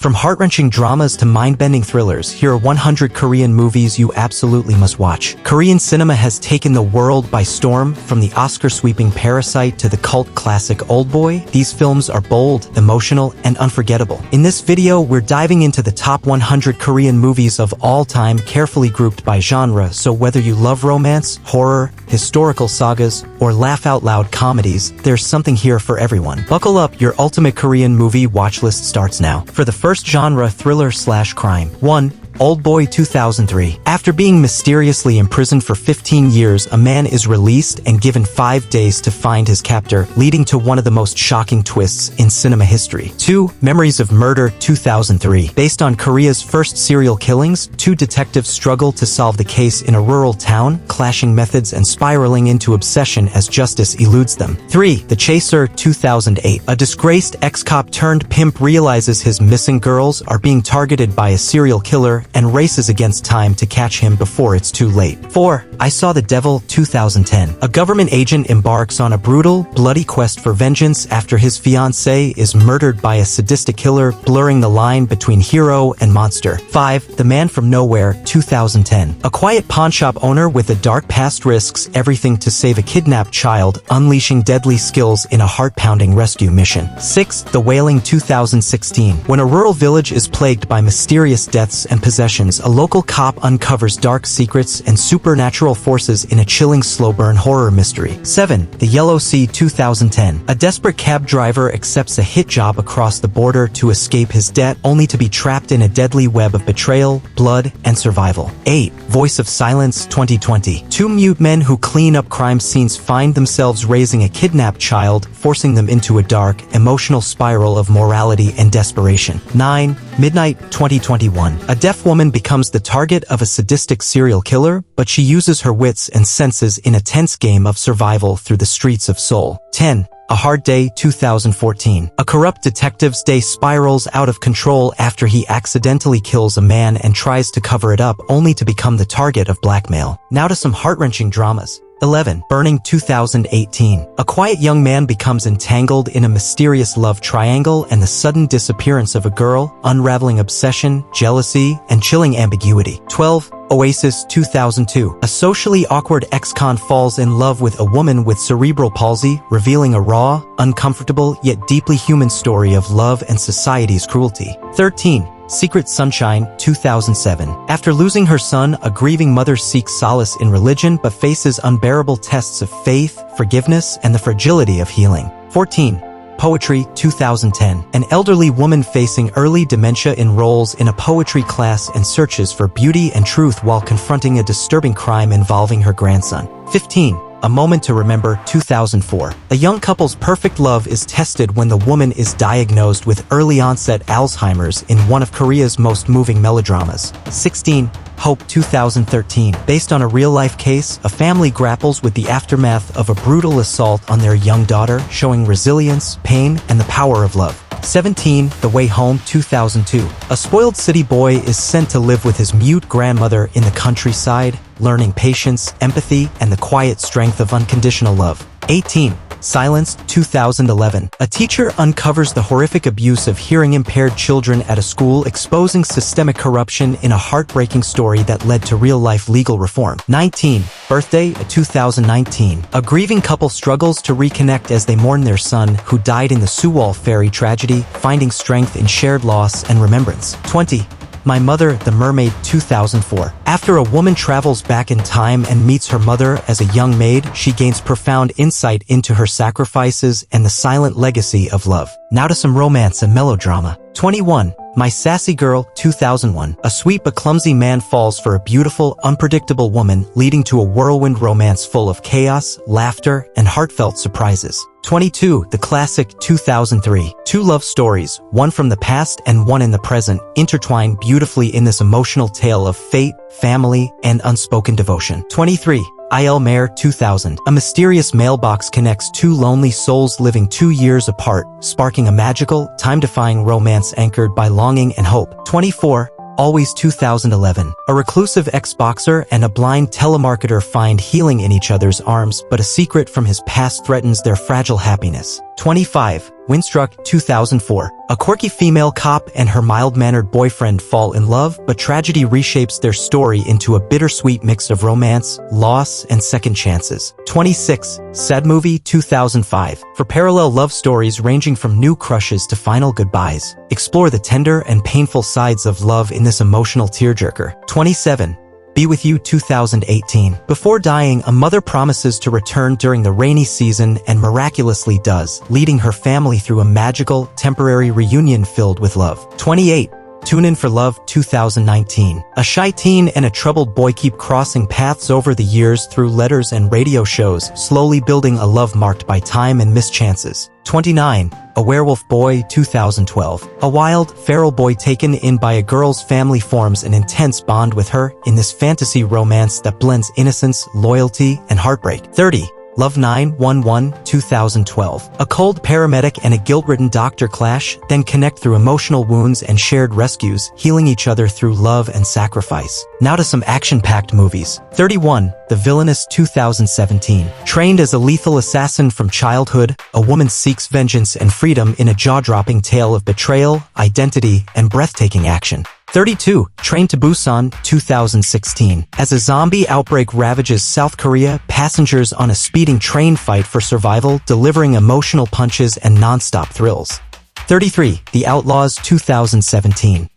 From heart-wrenching dramas to mind-bending thrillers, here are 100 Korean movies you absolutely must watch. Korean cinema has taken the world by storm, from the Oscar-sweeping Parasite to the cult classic Oldboy. These films are bold, emotional, and unforgettable. In this video, we're diving into the top 100 Korean movies of all time, carefully grouped by genre, so whether you love romance, horror, historical sagas, or laugh-out-loud comedies, there's something here for everyone. Buckle up, your ultimate Korean movie watch list starts now. For the first genre, thriller/crime. 1. Oldboy 2003. After being mysteriously imprisoned for 15 years, a man is released and given 5 days to find his captor, leading to one of the most shocking twists in cinema history. 2. Memories of Murder 2003. Based on Korea's first serial killings, two detectives struggle to solve the case in a rural town, clashing methods and spiraling into obsession as justice eludes them. 3. The Chaser 2008. A disgraced ex-cop turned pimp realizes his missing girls are being targeted by a serial killer and races against time to catch him before it's too late. 4. I Saw the Devil 2010. A government agent embarks on a brutal, bloody quest for vengeance after his fiancée is murdered by a sadistic killer, blurring the line between hero and monster. 5. The Man from Nowhere 2010. A quiet pawnshop owner with a dark past risks everything to save a kidnapped child, unleashing deadly skills in a heart-pounding rescue mission. 6. The Wailing 2016. When a rural village is plagued by mysterious deaths and possessions, a local cop uncovers dark secrets and supernatural forces in a chilling slow-burn horror mystery. 7. The Yellow Sea 2010. A desperate cab driver accepts a hit job across the border to escape his debt, only to be trapped in a deadly web of betrayal, blood, and survival. 8. Voice of Silence 2020. Two mute men who clean up crime scenes find themselves raising a kidnapped child, forcing them into a dark, emotional spiral of morality and desperation. 9. Midnight 2021. A deaf woman becomes the target of a sadistic serial killer, but she uses her wits and senses in a tense game of survival through the streets of Seoul. 10. A Hard Day 2014. A corrupt detective's day spirals out of control after he accidentally kills a man and tries to cover it up, only to become the target of blackmail. Now to some heart-wrenching dramas. 11. Burning 2018. A quiet young man becomes entangled in a mysterious love triangle and the sudden disappearance of a girl, unraveling obsession, jealousy, and chilling ambiguity. 12. Oasis 2002. A socially awkward ex-con falls in love with a woman with cerebral palsy, revealing a raw, uncomfortable, yet deeply human story of love and society's cruelty. 13. Secret Sunshine 2007. After losing her son, a grieving mother seeks solace in religion but faces unbearable tests of faith, forgiveness, and the fragility of healing. 14. Poetry 2010. An elderly woman facing early dementia enrolls in a poetry class and searches for beauty and truth while confronting a disturbing crime involving her grandson. 15. A Moment to Remember 2004. A young couple's perfect love is tested when the woman is diagnosed with early-onset Alzheimer's in one of Korea's most moving melodramas. 16. Hope 2013. Based on a real-life case, a family grapples with the aftermath of a brutal assault on their young daughter, showing resilience, pain, and the power of love. 17. The Way Home 2002. A spoiled city boy is sent to live with his mute grandmother in the countryside, learning patience, empathy, and the quiet strength of unconditional love. 18. Silence 2011. A teacher uncovers the horrific abuse of hearing-impaired children at a school, exposing systemic corruption in a heartbreaking story that led to real-life legal reform. 19. Birthday 2019. A grieving couple struggles to reconnect as they mourn their son, who died in the Sewol ferry tragedy, finding strength in shared loss and remembrance. 20. My Mother, the Mermaid 2004. After a woman travels back in time and meets her mother as a young maid, she gains profound insight into her sacrifices and the silent legacy of love. Now to some romance and melodrama. 21. My Sassy Girl 2001. A sweet but clumsy man falls for a beautiful, unpredictable woman, leading to a whirlwind romance full of chaos, laughter, and heartfelt surprises. 22. The Classic 2003. Two love stories, one from the past and one in the present, intertwine beautifully in this emotional tale of fate, family, and unspoken devotion. 23. Il Mare 2000. A mysterious mailbox connects two lonely souls living 2 years apart, sparking a magical, time-defying romance anchored by longing and hope. 24. Always 2011. A reclusive ex-boxer and a blind telemarketer find healing in each other's arms, but a secret from his past threatens their fragile happiness. 25. Windstruck, 2004. A quirky female cop and her mild-mannered boyfriend fall in love, but tragedy reshapes their story into a bittersweet mix of romance, loss, and second chances. 26. Sad Movie, 2005. For parallel love stories ranging from new crushes to final goodbyes, explore the tender and painful sides of love in this emotional tearjerker. 27. Be With You, 2018. Before dying, a mother promises to return during the rainy season and miraculously does, leading her family through a magical, temporary reunion filled with love. 28. Tune In for Love, 2019. A shy teen and a troubled boy keep crossing paths over the years through letters and radio shows, slowly building a love marked by time and mischances. 29. A Werewolf Boy, 2012. A wild, feral boy taken in by a girl's family forms an intense bond with her in this fantasy romance that blends innocence, loyalty, and heartbreak. 30. Love 911, 2012. A cold paramedic and a guilt-ridden doctor clash, then connect through emotional wounds and shared rescues, healing each other through love and sacrifice. Now to some action-packed movies. 31. The Villainous, 2017. Trained as a lethal assassin from childhood, a woman seeks vengeance and freedom in a jaw-dropping tale of betrayal, identity, and breathtaking action. 32. Train to Busan, 2016. As a zombie outbreak ravages South Korea, passengers on a speeding train fight for survival, delivering emotional punches and non-stop thrills. 33. The Outlaws, 2017.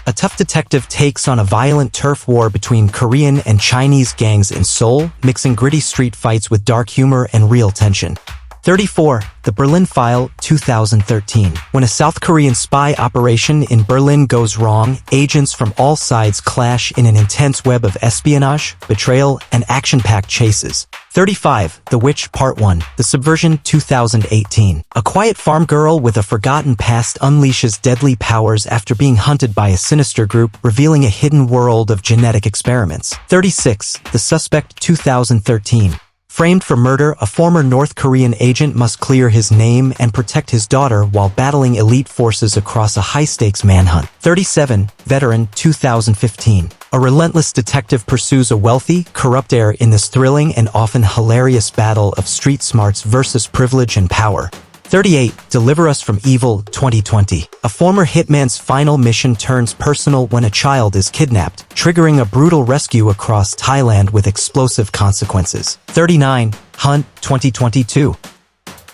A tough detective takes on a violent turf war between Korean and Chinese gangs in Seoul, mixing gritty street fights with dark humor and real tension. 34. The Berlin File, 2013. When a South Korean spy operation in Berlin goes wrong, agents from all sides clash in an intense web of espionage, betrayal, and action-packed chases. 35. The Witch, Part 1. The Subversion, 2018. A quiet farm girl with a forgotten past unleashes deadly powers after being hunted by a sinister group, revealing a hidden world of genetic experiments. 36. The Suspect, 2013. Framed for murder, a former North Korean agent must clear his name and protect his daughter while battling elite forces across a high-stakes manhunt. 37. Veteran, 2015. A relentless detective pursues a wealthy, corrupt heir in this thrilling and often hilarious battle of street smarts versus privilege and power. 38. Deliver Us from Evil, 2020. A former hitman's final mission turns personal when a child is kidnapped, triggering a brutal rescue across Thailand with explosive consequences. 39. Hunt, 2022.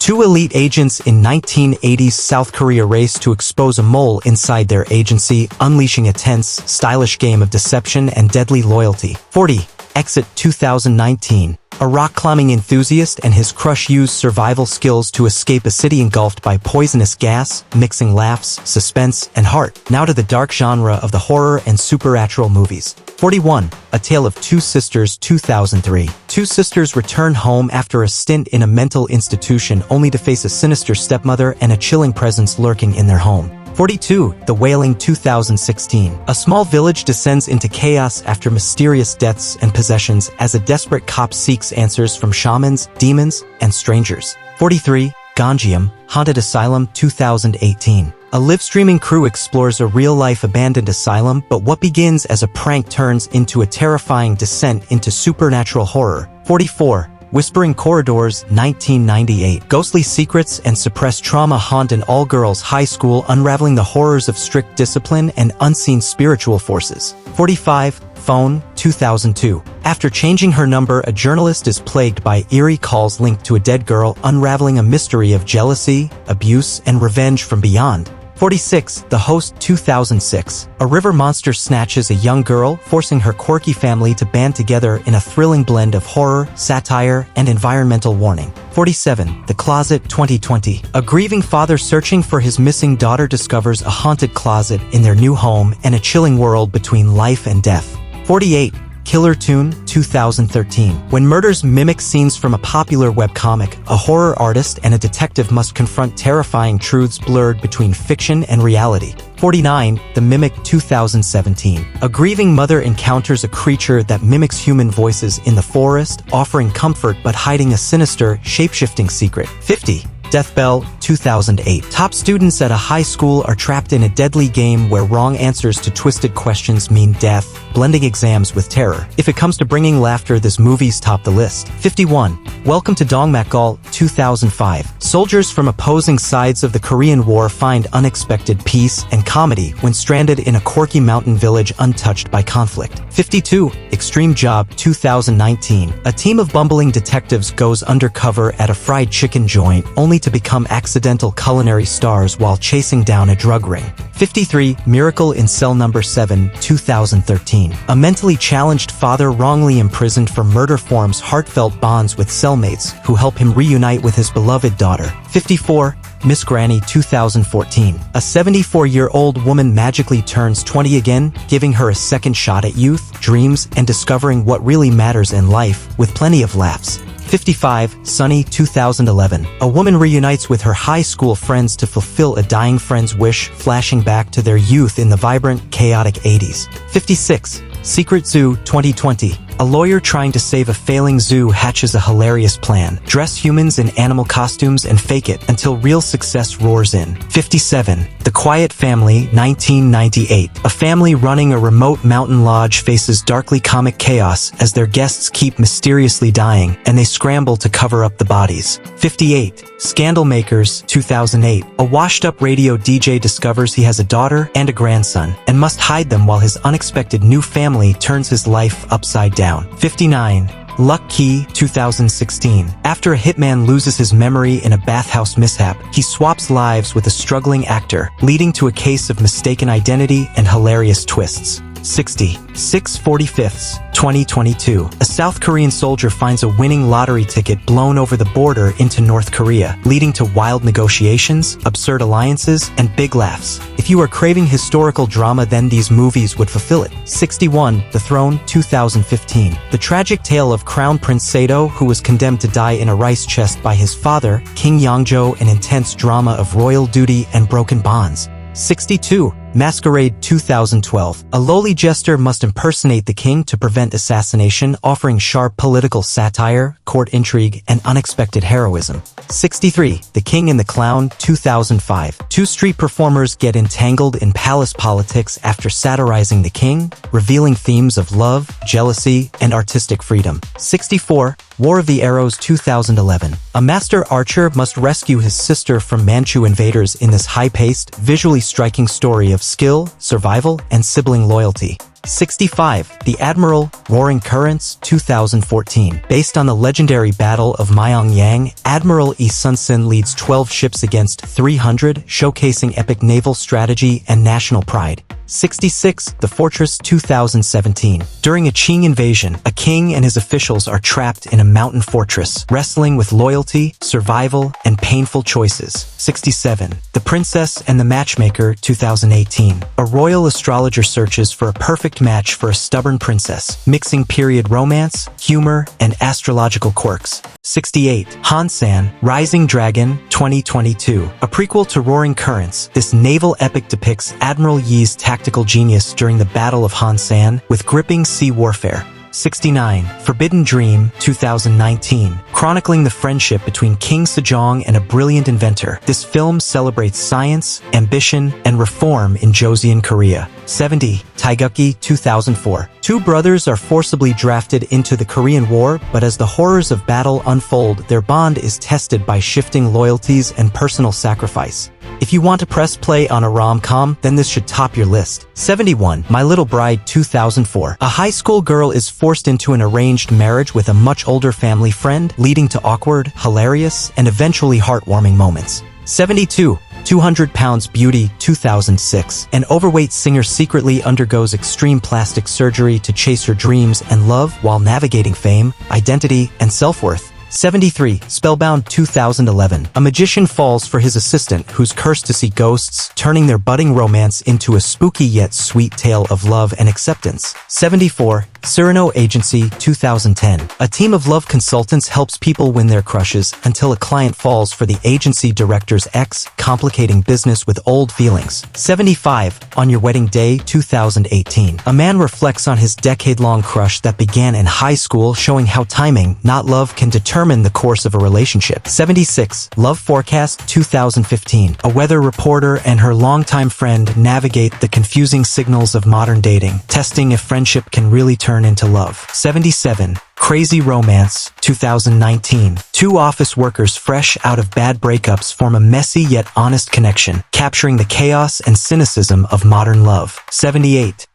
Two elite agents in 1980s South Korea race to expose a mole inside their agency, unleashing a tense, stylish game of deception and deadly loyalty. 40. Exit, 2019. A rock-climbing enthusiast and his crush use survival skills to escape a city engulfed by poisonous gas, mixing laughs, suspense, and heart. Now to the dark genre of the horror and supernatural movies. 41. A Tale of Two Sisters, 2003. Two sisters return home after a stint in a mental institution only to face a sinister stepmother and a chilling presence lurking in their home. 42. The Wailing, 2016. A small village descends into chaos after mysterious deaths and possessions as a desperate cop seeks answers from shamans, demons, and strangers. 43. Ganjiam, Haunted Asylum, 2018. A live-streaming crew explores a real-life abandoned asylum, but what begins as a prank turns into a terrifying descent into supernatural horror. 44. Whispering Corridors, 1998. Ghostly secrets and suppressed trauma haunt an all-girls high school, unraveling the horrors of strict discipline and unseen spiritual forces. 45. Phone, 2002. After changing her number, a journalist is plagued by eerie calls linked to a dead girl, unraveling a mystery of jealousy, abuse, and revenge from beyond. 46. The Host, 2006. A river monster snatches a young girl, forcing her quirky family to band together in a thrilling blend of horror, satire, and environmental warning. 47. The Closet, 2020. A grieving father searching for his missing daughter discovers a haunted closet in their new home and a chilling world between life and death. 48. Killer Tune, 2013. When murders mimic scenes from a popular webcomic, a horror artist and a detective must confront terrifying truths blurred between fiction and reality. 49. The Mimic, 2017. A grieving mother encounters a creature that mimics human voices in the forest, offering comfort but hiding a sinister, shape-shifting secret. 50. Death Bell, 2008. Top students at a high school are trapped in a deadly game where wrong answers to twisted questions mean death, blending exams with terror. If it comes to bringing laughter, this movie's top the list. 51. Welcome to Dongmakgal, 2005. Soldiers from opposing sides of the Korean War find unexpected peace and comedy when stranded in a quirky mountain village untouched by conflict. 52. Extreme Job, 2019. A team of bumbling detectives goes undercover at a fried chicken joint only to become accidental culinary stars while chasing down a drug ring. 53. Miracle in Cell Number 7, 2013. A mentally challenged father wrongly imprisoned for murder forms heartfelt bonds with cellmates who help him reunite with his beloved daughter. 54. Miss Granny, 2014. A 74-year-old woman magically turns 20 again, giving her a second shot at youth, dreams, and discovering what really matters in life, with plenty of laughs. 55. Sunny, 2011. A woman reunites with her high school friends to fulfill a dying friend's wish, flashing back to their youth in the vibrant, chaotic 80s. 56. Secret Zoo, 2020. A lawyer trying to save a failing zoo hatches a hilarious plan. Dress humans in animal costumes and fake it until real success roars in. 57. The Quiet Family, 1998. A family running a remote mountain lodge faces darkly comic chaos as their guests keep mysteriously dying, and they scramble to cover up the bodies. 58. Scandal Makers, 2008. A washed-up radio DJ discovers he has a daughter and a grandson, and must hide them while his unexpected new family turns his life upside down. 59. Luck Key, 2016. After a hitman loses his memory in a bathhouse mishap, he swaps lives with a struggling actor, leading to a case of mistaken identity and hilarious twists. 60. 6/45, 2022. A South Korean soldier finds a winning lottery ticket blown over the border into North Korea, leading to wild negotiations, absurd alliances, and big laughs. If you are craving historical drama, then these movies would fulfill it. 61. The Throne, 2015. The tragic tale of Crown Prince Sado, who was condemned to die in a rice chest by his father, King Yongjo, an intense drama of royal duty and broken bonds. 62. Masquerade, 2012. A lowly jester must impersonate the king to prevent assassination, offering sharp political satire, court intrigue, and unexpected heroism. 63. The King and the Clown, 2005. Two street performers get entangled in palace politics after satirizing the king, revealing themes of love, jealousy, and artistic freedom. 64. War of the Arrows, 2011. A master archer must rescue his sister from Manchu invaders in this high-paced, visually striking story of skill, survival, and sibling loyalty. 65. The Admiral, Roaring Currents, 2014. Based on the legendary Battle of Myeongyang, Admiral Lee Sun-sin leads 12 ships against 300, showcasing epic naval strategy and national pride. 66. The Fortress, 2017. During a Qing invasion, a king and his officials are trapped in a mountain fortress, wrestling with loyalty, survival, and painful choices. 67. The Princess and the Matchmaker, 2018. A royal astrologer searches for a perfect match for a stubborn princess, mixing period romance, humor, and astrological quirks. 68. Hansan, Rising Dragon, 2022. A prequel to Roaring Currents, this naval epic depicts Admiral Yi's tactical genius during the Battle of Hansan with gripping sea warfare. 69. Forbidden Dream, 2019. Chronicling the friendship between King Sejong and a brilliant inventor, this film celebrates science, ambition, and reform in Joseon Korea. 70. Taegukgi, 2004. Two brothers are forcibly drafted into the Korean War, but as the horrors of battle unfold, their bond is tested by shifting loyalties and personal sacrifice. If you want to press play on a rom-com, then this should top your list. 71. My Little Bride, 2004. A high school girl is forced into an arranged marriage with a much older family friend, leading to awkward, hilarious, and eventually heartwarming moments. 72. 200 Pounds Beauty, 2006. An overweight singer secretly undergoes extreme plastic surgery to chase her dreams and love while navigating fame, identity, and self-worth. 73. Spellbound, 2011. A magician falls for his assistant, who's cursed to see ghosts, turning their budding romance into a spooky yet sweet tale of love and acceptance. 74. Cyrano Agency, 2010. A team of love consultants helps people win their crushes until a client falls for the agency director's ex, complicating business with old feelings. 75. On Your Wedding Day, 2018. A man reflects on his decade-long crush that began in high school, showing how timing, not love, can determine the course of a relationship. 76. Love Forecast, 2015. A weather reporter and her longtime friend navigate the confusing signals of modern dating, testing if friendship can really turn into love. 77. Crazy Romance, 2019. Two office workers fresh out of bad breakups form a messy yet honest connection, capturing the chaos and cynicism of modern love. 78.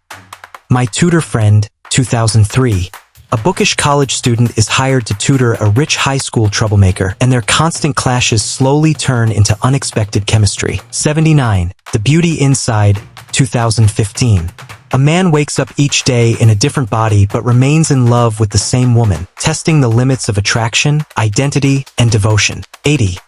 My Tutor Friend, 2003. A bookish college student is hired to tutor a rich high school troublemaker, and their constant clashes slowly turn into unexpected chemistry. 79. The Beauty Inside, 2015. A man wakes up each day in a different body but remains in love with the same woman, testing the limits of attraction, identity, and devotion. 80.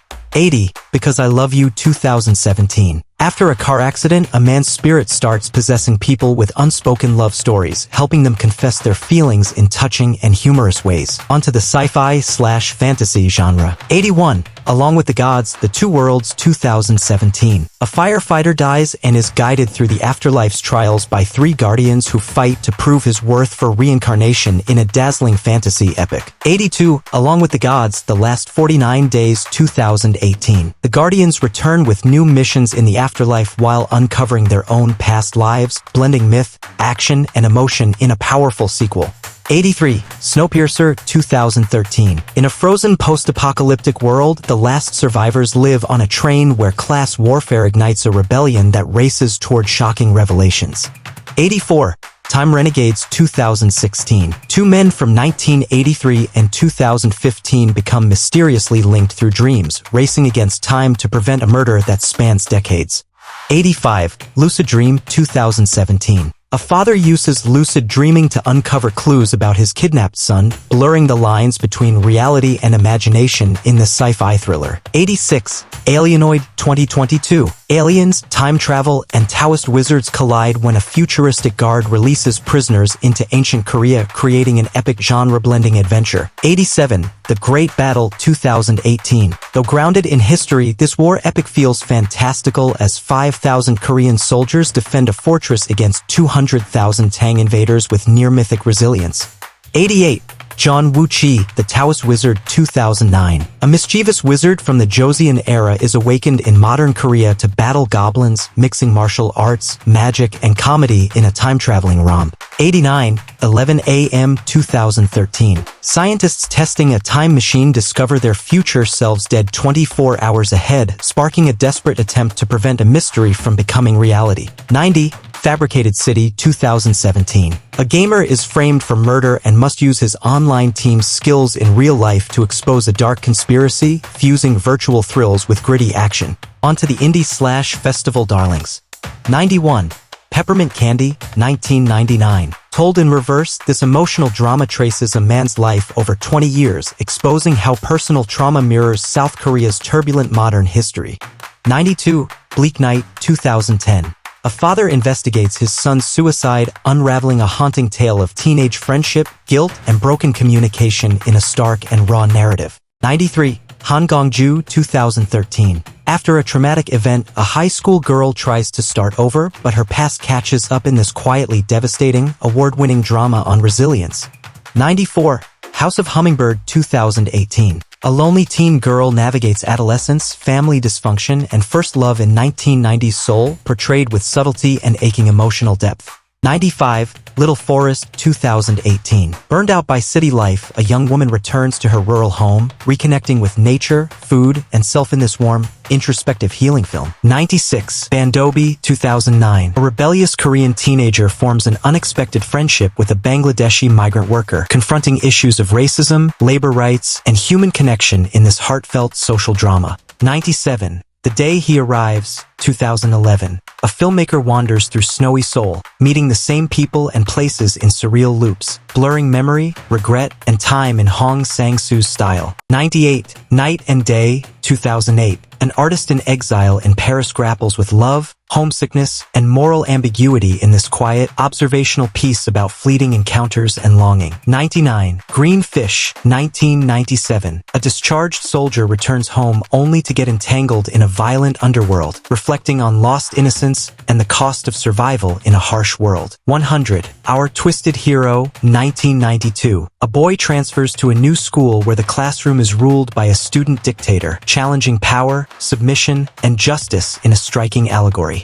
Because I Love You, 2017. After a car accident, a man's spirit starts possessing people with unspoken love stories, helping them confess their feelings in touching and humorous ways. Onto the sci-fi/fantasy genre. 81. Along with the Gods, The Two Worlds, 2017. A firefighter dies and is guided through the afterlife's trials by three guardians who fight to prove his worth for reincarnation in a dazzling fantasy epic. 82. Along with the Gods, The Last 49 Days, 2018. The Guardians return with new missions in the afterlife while uncovering their own past lives, blending myth, action, and emotion in a powerful sequel. 83. Snowpiercer, 2013. In a frozen post-apocalyptic world, the last survivors live on a train where class warfare ignites a rebellion that races toward shocking revelations. 84. Time Renegades, 2016. Two men from 1983 and 2015 become mysteriously linked through dreams, racing against time to prevent a murder that spans decades. 85. Lucid Dream, 2017. A father uses lucid dreaming to uncover clues about his kidnapped son, blurring the lines between reality and imagination in the sci-fi thriller. 86. Alienoid, 2022. Aliens, time travel, and Taoist wizards collide when a futuristic guard releases prisoners into ancient Korea, creating an epic genre-blending adventure. 87. The Great Battle, 2018. Though grounded in history, this war epic feels fantastical as 5,000 Korean soldiers defend a fortress against 200,000 Tang invaders with near-mythic resilience. 88. John Woo-chi, The Taoist Wizard, 2009. A mischievous wizard from the Joseon era is awakened in modern Korea to battle goblins, mixing martial arts, magic, and comedy in a time-traveling romp. 89. 11 a.m. 2013. Scientists testing a time machine discover their future selves dead 24 hours ahead, sparking a desperate attempt to prevent a mystery from becoming reality. 90. Fabricated City, 2017. A gamer is framed for murder and must use his online team's skills in real life to expose a dark conspiracy, fusing virtual thrills with gritty action. Onto the indie/festival darlings. 91. Peppermint Candy, 1999. Told in reverse, this emotional drama traces a man's life over 20 years, exposing how personal trauma mirrors South Korea's turbulent modern history. 92. Bleak Night, 2010. A father investigates his son's suicide, unraveling a haunting tale of teenage friendship, guilt, and broken communication in a stark and raw narrative. 93. Hangongju, 2013. After a traumatic event, a high school girl tries to start over, but her past catches up in this quietly devastating, award-winning drama on resilience. 94. House of Hummingbird, 2018. A lonely teen girl navigates adolescence, family dysfunction, and first love in 1990s Seoul, portrayed with subtlety and aching emotional depth. 95. Little Forest, 2018. Burned out by city life, a young woman returns to her rural home, reconnecting with nature, food, and self in this warm, introspective healing film. 96. Bandobi, 2009. A rebellious Korean teenager forms an unexpected friendship with a Bangladeshi migrant worker, confronting issues of racism, labor rights, and human connection in this heartfelt social drama. 97. The Day He Arrives, 2011. A filmmaker wanders through snowy Seoul, meeting the same people and places in surreal loops, blurring memory, regret, and time in Hong Sang-soo's style. 98. Night and Day, 2008. An artist in exile in Paris grapples with love, homesickness, and moral ambiguity in this quiet, observational piece about fleeting encounters and longing. 99. Green Fish, 1997. A discharged soldier returns home only to get entangled in a violent underworld, reflecting on lost innocence and the cost of survival in a harsh world. 100. Our Twisted Hero, 1992. A boy transfers to a new school where the classroom is ruled by a student dictator, challenging power, submission, and justice in a striking allegory.